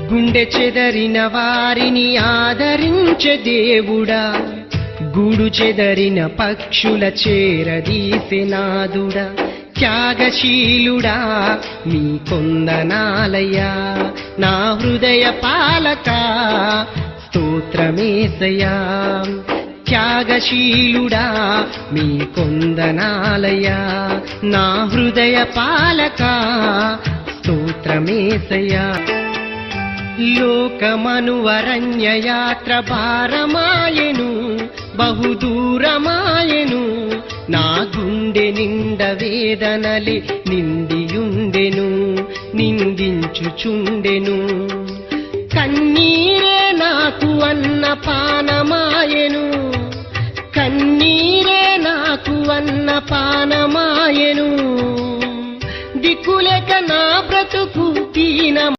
గుండె చెదరిన వారిని ఆదరించే దేవుడా, గూడు చెదరిన పక్షుల చేరదీసే నాదుడా, త్యాగశీలుడా నీ కొందనాలయ్యా, నా హృదయ పాలక స్తోత్రమేసయ్యా. త్యాగశీలుడా మీ కొందనాలయ్యా, నా హృదయ పాలక స్తోత్రమేసయ్యా. లోకమనువరణ్య యాత్ర భారమాయెను, బహుదూరమాయెను, నా గుండె నిండ వేదనలే నిండియుండెను, నిందించుచుండెను. కన్నీరే నాకు అన్నపానమాయెను, కన్నీరే నాకు అన్నపానమాయెను. దిక్కులేక నా బ్రతుకు దీన